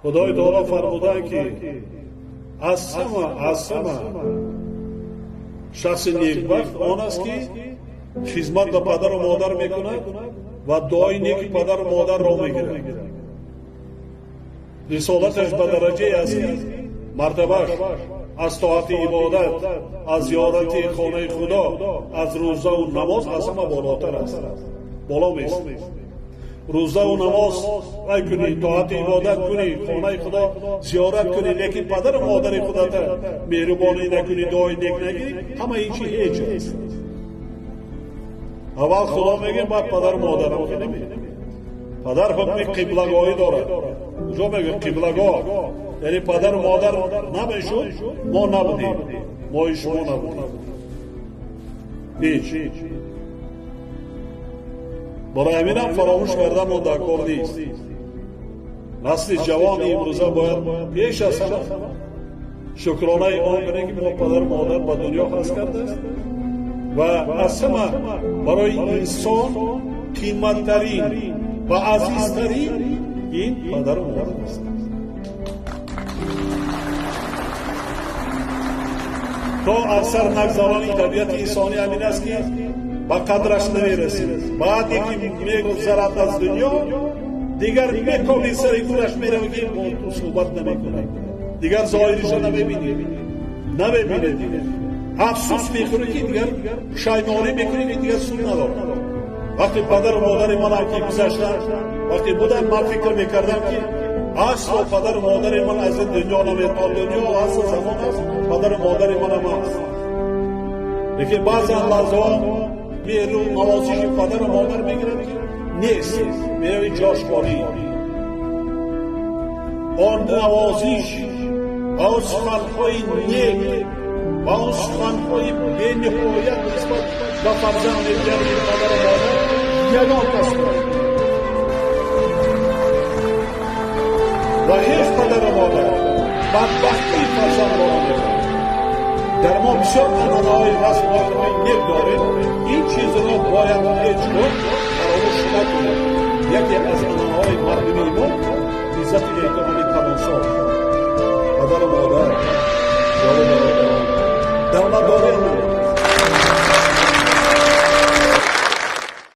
خدای تعالی فرمودند که از همه شخص نیکبخت آن است که خدمت به پدر و مادر میکند و دعای نیک پدر و مادر را میگیرد. رسالتش به درجه است که مرتبهش از طاعت عبادت، از زیارت خانه خدا، از روزه و نماز از همه بالاتر است. بالا میست. روزه و نماز کنی، طاعت عبادت کنی، خانه خدا زیارت کنی، لیکن پدر و مادر خدا تا مهربانی نکنی، دعای نیک نگیری، همه این چی هیچ است. اول خدا میگه بعد پدر و مادر هم که نمیگه. پدر حکم قبلگاهی دارد. کجا میگه قبلگاه؟ یعنی پدر و مادر نمیشد، ما نبودیم، ما شما نبودیم. هیچ. برای همین هم فراموش کردن و در کار نیست. نسل جوان امروزه باید پیش از همه شکرانه آن کنه که ما پدر و مادر به دنیا خلق کرده است و از همه برای انسان قیمتترین و عزیزترین این پدر و مادر است. تا اکثر نگذرانی طبیعت انسانی همین است که به قدرش نمیرسید. بعد یکی میگذرد از دنیا دیگر میکوبی سر کورش میره و که با تو صحبت نمیکنه، دیگر ظاهرش نمیبینی. افسوس میخوری که دیگر شیمانی میکنی که دیگر سود نداره. وقتی پدر و مادر من هم که گذشتن، وقتی بودن من فکر میکردم که اصلا پدر و مادر من از این دنیا نمیتوان، دنیا اصلا زمان است، پدر و مادر من هم هست. لیکن بعضی لحظات میرو نوازش پدر و مادر میگیرد که نیست، میروی جاشواری. آن نوازش با سخنهای نیک، با سخنهای بی نهایت نسبت به فرزند جوان پدر و مادر یگان کس بود و هیچ پدر و مادر بدبختی فرزند را نمی‌کند. در ما بسیار نمونه‌های رسم‌های نیک داریم. این چیز را باید هیچ وقت فراموش نکنیم. یکی از نمونه‌های مردمی ما عزت احترام کلانساز، پدر و مادر، دولت داریم.